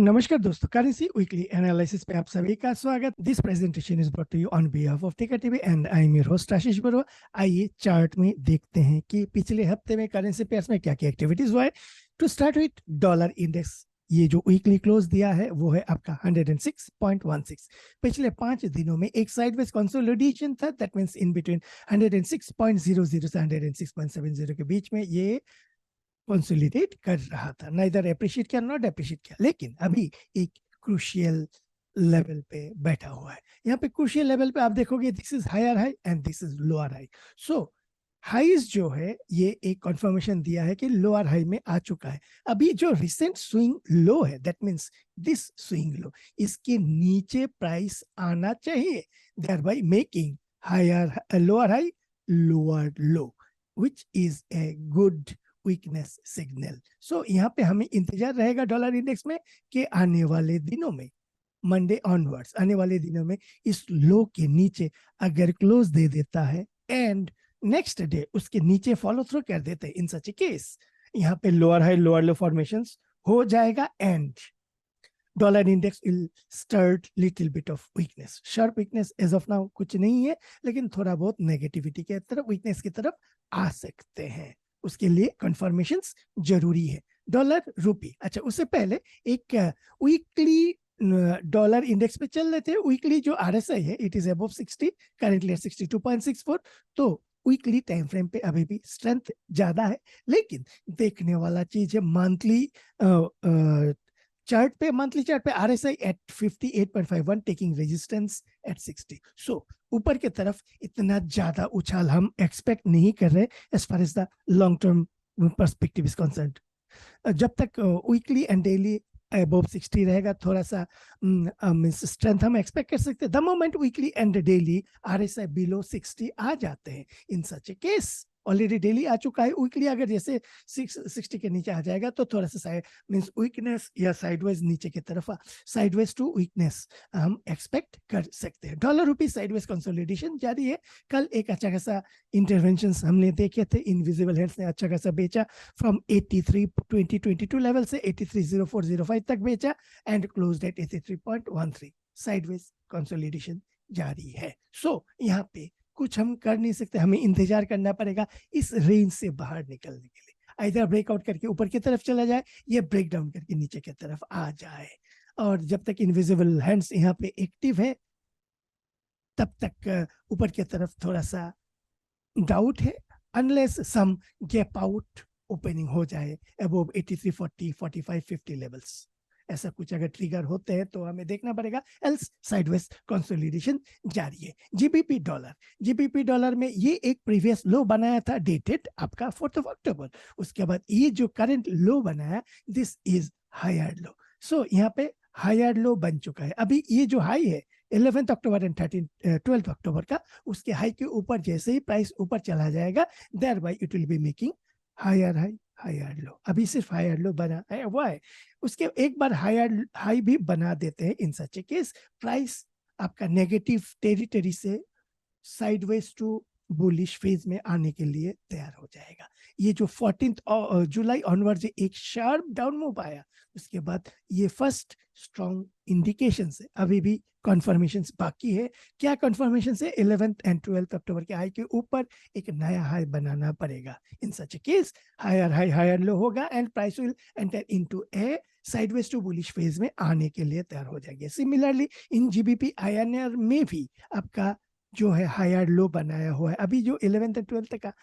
नमस्कार दोस्तों, currency weekly analysis पे आप सभी का स्वागत। This presentation is brought to you on behalf of Ticker TV and I am your host Ashish Barua. आइए चार्ट में देखते हैं कि पिछले हफ्ते में करेंसी पेयर्स में क्या क्या एक्टिविटीज हुआ है। To start with dollar index, ये जो वीकली क्लोज दिया है वो है आपका 106.16। पिछले 5 दिनों में एक साइडवेज कंसोलिडेशन था, दैट मींस इन बिटवीन 106.00 से 106.70 के बीच में ये कंसोलिडेट कर रहा था, नाइदर एप्रिशिएट किया नॉट एप्रिशिएट किया, लेकिन अभी एक क्रूशियल लेवल पे बैठा हुआ है। यहाँ पे क्रूशियल लेवल पे आप देखोगे this is higher high and this is lower high. So highs जो है ये एक कंफर्मेशन दिया है कि लोअर हाई में आ चुका है। अभी जो रिसेंट स्विंग लो है, that means this swing low, इसके नीचे प्राइस आना चाहिए, thereby making higher lower high lower low, which is a good weakness signal. So यहाँ पे हमें इंतजार रहेगा डॉलर इंडेक्स में कि आने वाले दिनों में, मंडे ऑनवर्ड्स आने वाले दिनों में इस लो के नीचे अगर क्लोज दे देता है एंड नेक्स्ट डे उसके नीचे फॉलो थ्रू कर देते हैं, इन सच ए केस यहाँ पे lower high lower low formations हो जाएगा and dollar index will start little bit of weakness. Sharp weakness as of now कुछ नहीं है, लेकिन थोड़ा बहुत नेगेटिविटी के तरफ, वीकनेस की तरफ आ सकते हैं। उसके लिए कंफर्मेशंस जरूरी है। डॉलर रूपी, अच्छा उससे पहले एक वीकली डॉलर इंडेक्स पे चल रहे थे। वीकली जो आरएसआई है इट इज अबव 60, करेंटली 62.64। तो वीकली टाइम फ्रेम पे अभी भी स्ट्रेंथ ज्यादा है, लेकिन देखने वाला चीज है मंथली चार्ट पे। मंथली चार्ट पे RSI at 58.51 taking resistance at 60। So ऊपर की तरफ इतना ज्यादा उछाल हम एक्सपेक्ट नहीं कर रहे as far as the long term perspective is concerned. जब तक वीकली एंड डेली अबव 60 रहेगा, थोड़ा सा स्ट्रेंथ हम एक्सपेक्ट कर सकते हैं। The moment weekly and daily RSI below 60 आ जाते हैं, इन such a case already daily आ चुका है, वीकली अगर जैसे 60 के नीचे आ जाएगा तो थोड़ा सा मींस वीकनेस या साइडवेज नीचे की तरफ, साइडवेज टू वीकनेस हम एक्सपेक्ट कर सकते हैं। डॉलर रुपी साइडवेज कंसोलिडेशन जारी है। कल एक अच्छा खासा इंटरवेंशन हमने देखे थे, इनविजिबल हैंड्स ने अच्छा खासा बेचा, फ्रॉम 83 2022 लेवल से 830405 तक बेचा and closed eight 83.13। Sideways consolidation जारी है। सो यहाँ पे कुछ हम कर नहीं सकते, हमें इंतजार करना पड़ेगा इस रेंज से बाहर निकलने के लिए। इधर ब्रेकआउट करके ऊपर की तरफ चला जाए, ये ब्रेक डाउन करके नीचे की तरफ आ जाए, और जब तक इनविजिबल हैंड्स यहाँ पे एक्टिव है तब तक ऊपर की तरफ थोड़ा सा डाउट है, अनलेस सम गैप आउट ओपनिंग हो जाए अबव 8340 45 50 लेवल्स। ऐसा कुछ अगर ट्रिगर होते हैं तो हमें देखना पड़ेगा, एल्स साइडवेज कंसोलिडेशन जारी है। जीबीपी डॉलर में ये एक प्रीवियस लो बनाया था, डेटेड आपका 4 अक्टूबर। उसके बाद ये जो करंट लो बनाया, दिस इज हायर लो। सो यहाँ पे हायर लो बन चुका है। अभी ये जो हाई है 11 अक्टूबर एंड 12 अक्टूबर का, उसके हाई के ऊपर जैसे ही प्राइस ऊपर चला जाएगा, thereby it will be making higher high higher low. अभी सिर्फ हायर लो बना है हुआ है, उसके एक बार हायर हाई भी बना देते हैं, इन सच ए केस प्राइस आपका नेगेटिव टेरिटरी से साइडवेज टू बुलिश फेज में आने के लिए तैयार हो जाएगा। ये जो 14 जुलाई ऑनवर्ड एक शार्प डाउन मूव आया, उसके बाद ये फर्स्ट स्ट्रॉन्ग इंडिकेशन है। अभी भी कंफर्मेशन बाकी है। क्या कंफर्मेशन है? 11 एंड 12 अक्टूबर के हाई के ऊपर एक नया हाई बनाना पड़ेगा। In such a case higher high higher low होगा and price will enter into a sideways to bullish phase में आने के लिए तैयार हो जाएंगे। सिमिलरली इन जीबीपी आईएनआर में भी आपका जो है हायर लो बनाया हुआ है। अभी जो 11 और 12 का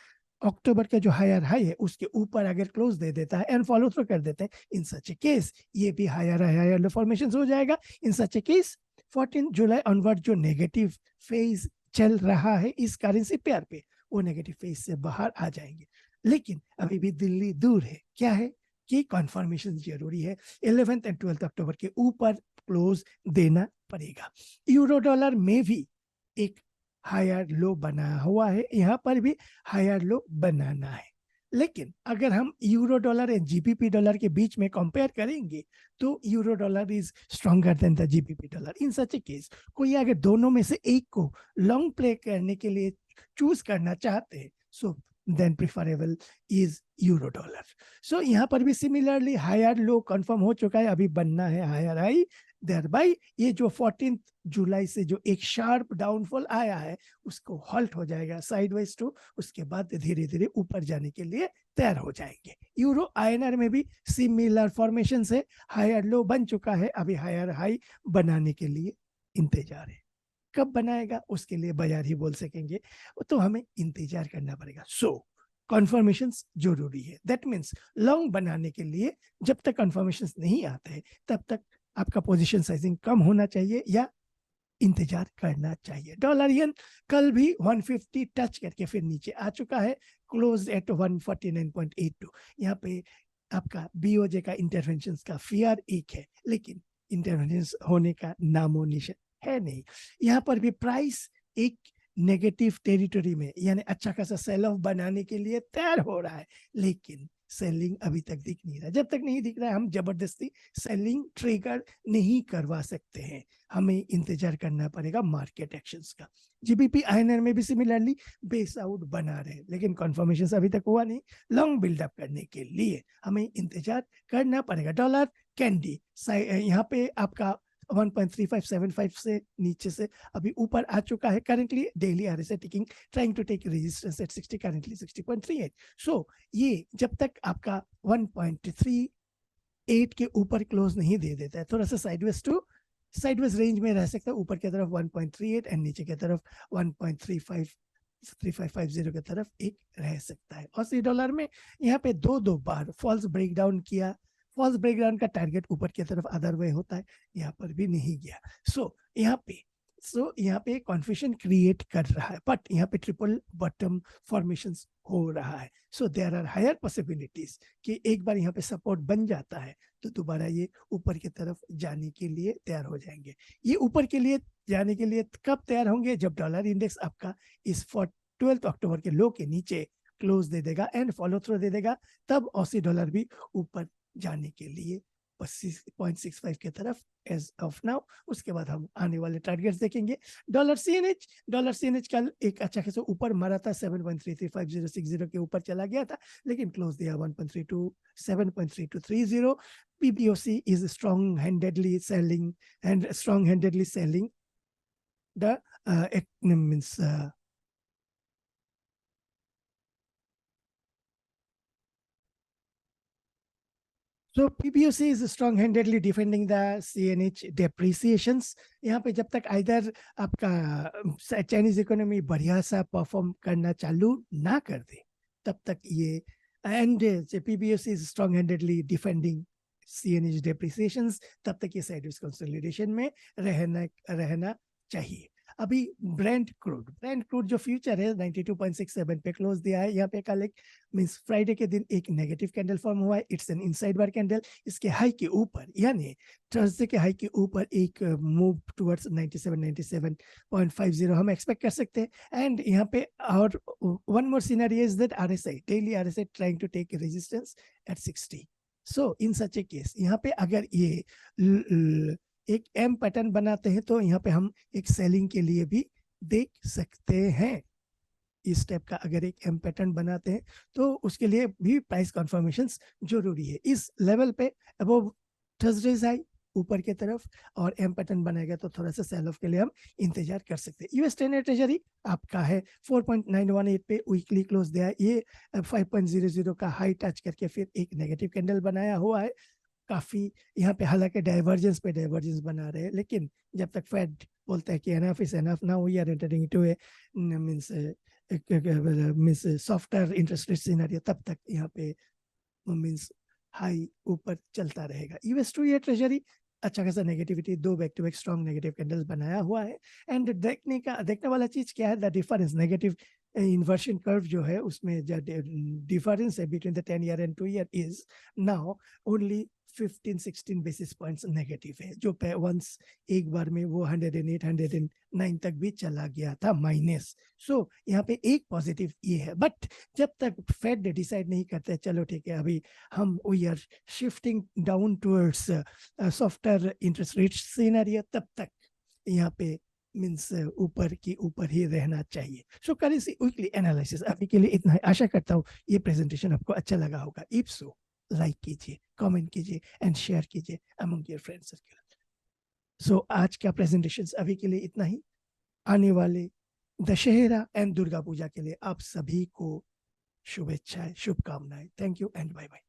अक्टूबर का जो हायर हाई है उसके ऊपर अगर क्लोज दे देता है एंड फॉलो थ्रू कर देते हैं, इन सच ए केस ये भी हायर लो फॉर्मेशन हो जाएगा। इन such a case 14 July onward जो नेगेटिव फेज चल रहा है इस करेंसी पेयर पे, वो नेगेटिव फेज से बाहर आ जाएंगे। लेकिन अभी भी दिल्ली दूर है। क्या है कि कंफर्मेशन जरूरी है, 11 एंड 12 अक्टूबर के ऊपर क्लोज देना पड़ेगा। यूरो डॉलर में भी एक हायर लो बना हुआ है, यहाँ पर भी हायर लो बनाना है। लेकिन अगर हम euro dollar and GBP dollar के बीच में कंपेयर करेंगे तो euro dollar is stronger than the GBP dollar. In such a case कोई अगर दोनों में से एक को लॉन्ग प्ले करने के लिए चूज करना चाहते हैं, so then preferable is euro dollar. So यहाँ पर भी सिमिलरली हायर लो कंफर्म हो चुका है, अभी बनना है हायर हाई. देयरबाय ये जो 14 जुलाई से जो एक शार्प डाउनफॉल आया है उसको हॉल्ट हो जाएगा साइडवेज टू, उसके बाद धीरे धीरे ऊपर जाने के लिए तैयार हो जाएंगे. यूरो आईएनआर में भी सिमिलर फॉर्मेशन से हायर लो बन चुका है, अभी हायर हाई बनाने के लिए इंतजार है. कब बनाएगा उसके लिए बाजार ही बोल सकेंगे, तो हमें इंतजार करना पड़ेगा. सो कन्फर्मेशन जरूरी है. दैट मीन्स लॉन्ग बनाने के लिए जब तक कन्फर्मेशन नहीं आते हैं तब तक आपका पोजीशन साइजिंग कम होना चाहिए या इंतजार करना चाहिए. डॉलर येन कल भी 150 टच करके फिर नीचे आ चुका है, क्लोज एट 149.82. यहाँ पे आपका बीओजे का इंटरवेंशन का फियर एक है, लेकिन इंटरवेंशन होने का नामो निशान है नहीं. यहाँ पर भी प्राइस एक नेगेटिव टेरिटरी में यानी अच्छा खासा सेल ऑफ बनाने के लिए तैयार हो रहा है, लेकिन सेलिंग अभी तक दिख नहीं रहा. जब तक नहीं दिख रहा है हम जबरदस्ती सेलिंग ट्रिगर नहीं करवा सकते हैं, हमें इंतजार करना पड़ेगा मार्केट एक्शंस का. जीबीपी आईएनआर में भी सिमिलरली बेस आउट बना रहे, लेकिन कंफर्मेशन अभी तक हुआ नहीं. लॉन्ग बिल्डअप करने के लिए हमें इंतजार करना पड़ेगा. डॉलर कैंडी यहाँ पे आपका 1.3575 से नीचे से अभी ऊपर आ चुका है. Currently daily RSI ticking trying to take resistance at 60, currently 60.38. So ये जब तक आपका 1.38 के ऊपर क्लोज नहीं दे देता है, थोड़ा सा साइडवेज रेंज में रह सकता है. ऊपर की तरफ 1.38 एंड नीचे की तरफ 1.3550 की तरफ एक रह सकता है. ऑसी डॉलर में यहाँ पे दो बार फॉल्स ब्रेकडाउन किया. फॉल्स ब्रेकडाउन का टारगेट ऊपर की तरफ अदर वे होता है, यहाँ पर भी नहीं गया. यहाँ पे कॉन्फ्यूजन क्रिएट कर रहा है, बट यहाँ पे ट्रिपल बॉटम फॉर्मेशन हो रहा है. So there are higher possibilities कि एक बार यहाँ पे सपोर्ट बन जाता है तो दोबारा ये ऊपर की तरफ जाने के लिए तैयार हो जाएंगे. ये ऊपर के लिए जाने के लिए कब तैयार होंगे? जब डॉलर इंडेक्स आपका इस 12 अक्टूबर के लो के नीचे क्लोज दे देगा एंड फॉलो थ्रू दे देगा, तब ऑसी डॉलर भी ऊपर जाने के लिए 0.65 की तरफ एज ऑफ नाउ. उसके बाद हम आने वाले टारगेट्स देखेंगे. डॉलर सीएनएच कल एक अच्छा खासा ऊपर मारा था, 7.335060 के ऊपर चला गया था, लेकिन क्लोज दिया 7.3230. PBOC is strong handedly selling the means So PBOC is strong-handedly defending the CNH depreciations. यहाँ पे जब तक इधर आपका चाइनीज इकोनॉमी बढ़िया सा परफॉर्म करना चालू ना कर दे तब तक ये and PBOC is strong-handedly defending CNH depreciations, तब तक ये साइडवेज कंसोलिडेशन में रहना चाहिए. अभी ब्रेंट क्रूड जो फ्यूचर है 92.67 पे क्लोज दिया है. यहाँ पे कल एक मींस फ्राइडे के दिन एक नेगेटिव कैंडल फॉर्म हुआ है. It's an inside bar candle. इसके हाई के ऊपर यानी थर्सडे के हाई के ऊपर एक मूव टुवर्ड्स 97.50 हम एक्सपेक्ट कर सकते हैं. एंड यहाँ पे और one more scenario is that RSI daily RSI trying to take resistance at 60. So in such a case यहाँ पे अगर ये एक एम पैटर्न बनाते हैं तो यहाँ पे हम एक सेलिंग के लिए भी देख सकते हैं. इस स्टेप का अगर एक एम पैटर्न बनाते हैं तो उसके लिए भी प्राइस कंफर्मेशन जरूरी है. इस लेवल पे अबव थर्सडेज हाई ऊपर की तरफ और एम पैटर्न बनाएगा तो थोड़ा सा सेल ऑफ के लिए हम इंतजार कर सकते हैं. यूएस 10 ट्रेजरी आपका है 4.918 पे वीकली क्लोज दिया. ये 5.00 का हाई टच करके फिर एक नेगेटिव कैंडल बनाया हुआ है. काफी यहाँ पे हालांकि डाइवर्जेंस बना रहे हैं, लेकिन जब तक फेड बोलता है कि enough is enough, now we are entering into a means softer interest rate scenario, तब तक यहाँ पे मींस हाई ऊपर चलता रहेगा. यूएस 2 ईयर ट्रेजरी अच्छा खासा नेगेटिविटी, दो back to back strong negative candles बनाया हुआ है. एंड देखने वाला चीज क्या है, the difference negative inversion curve जो है उसमें जो डिफरेंस है between the 10 year and 2 year is now only 15-16 basis points negative है, जो वंस एक बार में वो 108 109 तक भी चला गया था माइनस. सो यहाँ पे एक पॉजिटिव ये है, बट जब तक फेड डिसाइड नहीं करते चलो ठीक है अभी हम we are shifting down towards softer interest rate scenario, तब तक यहाँ पे मीन्स ऊपर की ऊपर ही रहना चाहिए. सो करेंसी वीकली एनालिसिस अभी के लिए इतना है. आशा करता हूँ ये प्रेजेंटेशन आपको अच्छा लगा होगा. इफ सो लाइक कीजिए, कमेंट कीजिए एंड शेयर कीजिए अमंग योर फ्रेंड सर्कल. सो आज का प्रेजेंटेशन अभी के लिए इतना ही. आने वाले दशहरा एंड दुर्गा पूजा के लिए आप सभी को शुभेच्छाएं, शुभकामनाएं. Thank you and bye bye.